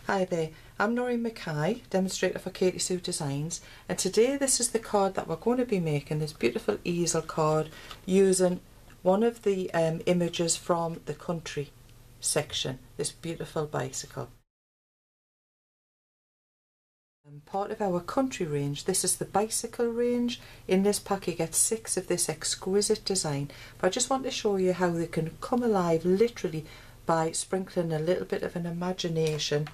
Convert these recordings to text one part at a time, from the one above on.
Hi there, I'm Noreen Mackay, demonstrator for Katie Sue Designs, and today this is the card that we're going to be making, this beautiful easel card using one of the images from the country section, this beautiful bicycle. Part of our country range, this is the bicycle range. In this pack you get 6 of this exquisite design, but I just want to show you how they can come alive literally by sprinkling a little bit of an imagination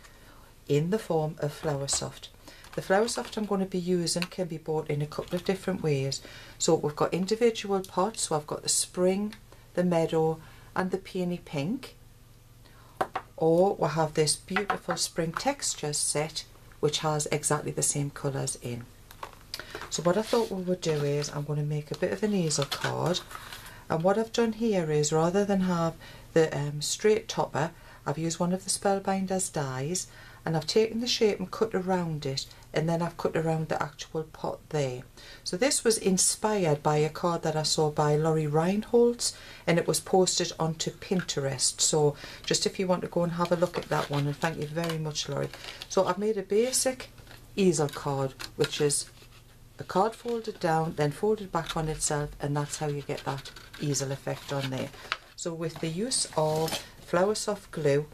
in the form of Floursoft. The Floursoft I'm going to be using can be bought in a couple of different ways. So we've got individual pots, so I've got the spring, the meadow and the peony pink, or we'll have this beautiful spring textures set which has exactly the same colours in. So what I thought we would do is I'm going to make a bit of an easel card, and what I've done here is rather than have the straight topper, I've used one of the Spellbinders dies, and I've taken the shape and cut around it, and then I've cut around the actual pot there. So this was inspired by a card that I saw by Laurie Reinholtz, and it was posted onto Pinterest. So just if you want to go and have a look at that one, and thank you very much, Laurie. So I've made a basic easel card, which is a card folded down, then folded back on itself, and that's how you get that easel effect on there. So with the use of Floursoft glue,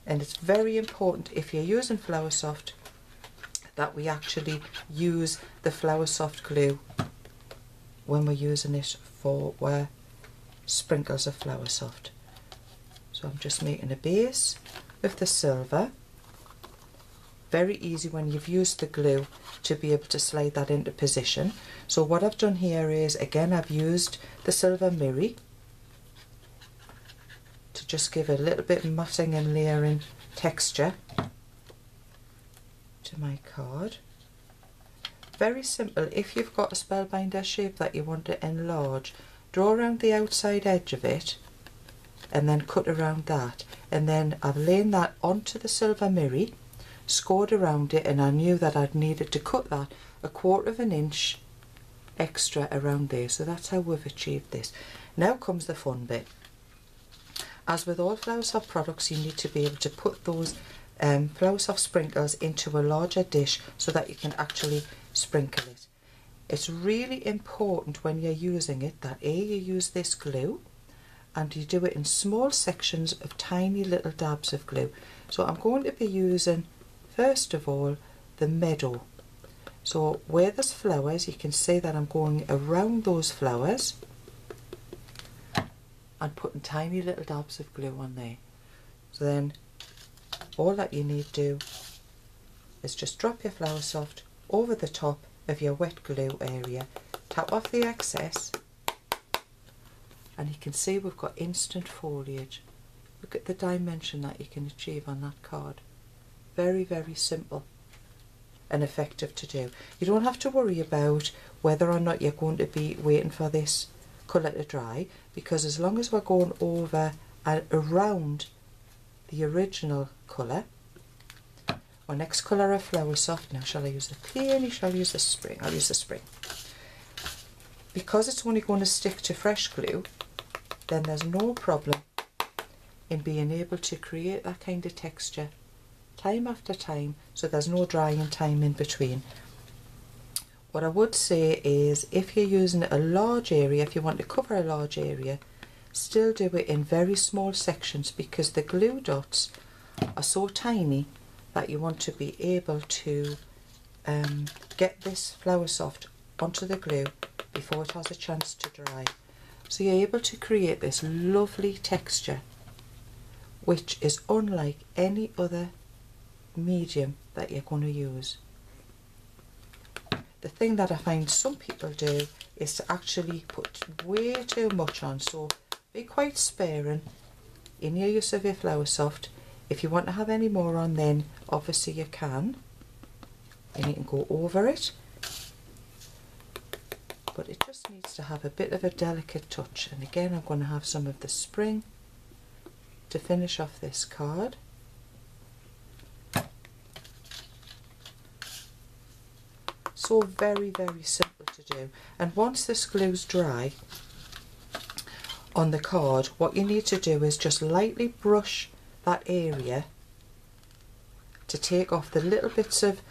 and it's very important if you're using Floursoft that we actually use the Floursoft glue when we're using it for sprinkles of Floursoft. So I'm just making a base with the silver. Very easy when you've used the glue to be able to slide that into position. So what I've done here is, again, I've used the silver mirri to just give a little bit of matting and layering texture to my card. Very simple. If you've got a Spellbinder shape that you want to enlarge, draw around the outside edge of it and then cut around that, and then I've laid that onto the silver mirri, scored around it, and I knew that I'd needed to cut that 1/4 of an inch extra around there. So that's how we've achieved this. Now comes the fun bit. As with all Floursoft products, you need to be able to put those Floursoft sprinkles into a larger dish so that you can actually sprinkle it. It's really important when you're using it that you use this glue, and you do it in small sections of tiny little dabs of glue. So I'm going to be using, first of all, the meadow. So where there's flowers, you can see that I'm going around those flowers and putting tiny little dabs of glue on there. So then all that you need to do is just drop your Floursoft over the top of your wet glue area, tap off the excess, and you can see we've got instant foliage. Look at the dimension that you can achieve on that card. Very, very simple and effective to do. You don't have to worry about whether or not you're going to be waiting for this colour to dry, because as long as we're going over and around the original colour, our next colour of Floursoft, now shall I use the peony, shall I use the spring? I'll use the spring. Because it's only going to stick to fresh glue, then there's no problem in being able to create that kind of texture time after time, so there's no drying time in between. What I would say is, if you're using a large area, if you want to cover a large area, still do it in very small sections, because the glue dots are so tiny that you want to be able to get this Floursoft onto the glue before it has a chance to dry. So you're able to create this lovely texture which is unlike any other medium that you're going to use. The thing that I find some people do is to actually put way too much on, so be quite sparing in your use of your Floursoft. If you want to have any more on, then obviously you can, and you can go over it, but it just needs to have a bit of a delicate touch. And again, I'm going to have some of the spring to finish off this card. So very, very simple to do. And once this glue's dry on the card, what you need to do is just lightly brush that area to take off the little bits of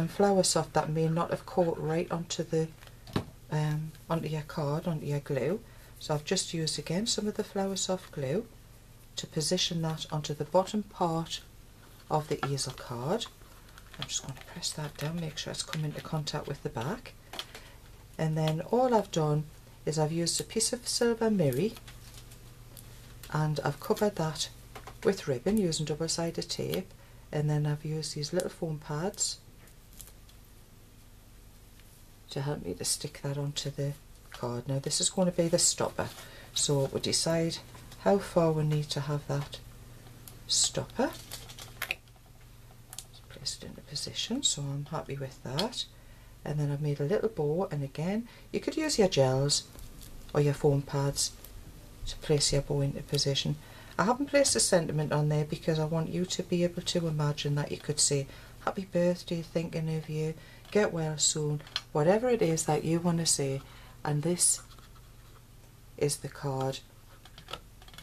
flower soft that may not have caught right onto the onto your card, onto your glue. So I've just used again some of the flower soft glue to position that onto the bottom part of the easel card. I'm just going to press that down, make sure it's come into contact with the back. And then all I've done is I've used a piece of silver mirri and I've covered that with ribbon using double-sided tape, and then I've used these little foam pads to help me to stick that onto the card. Now this is going to be the stopper, so we'll decide how far we need to have that stopper. Just place it into position, so I'm happy with that. And then I've made a little bow, and again you could use your gels or your foam pads to place your bow into position. I haven't placed a sentiment on there because I want you to be able to imagine that you could say happy birthday, thinking of you, get well soon, whatever it is that you want to say. And this is the card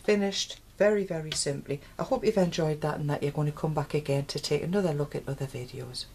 finished very, very simply. I hope you've enjoyed that and that you're going to come back again to take another look at other videos.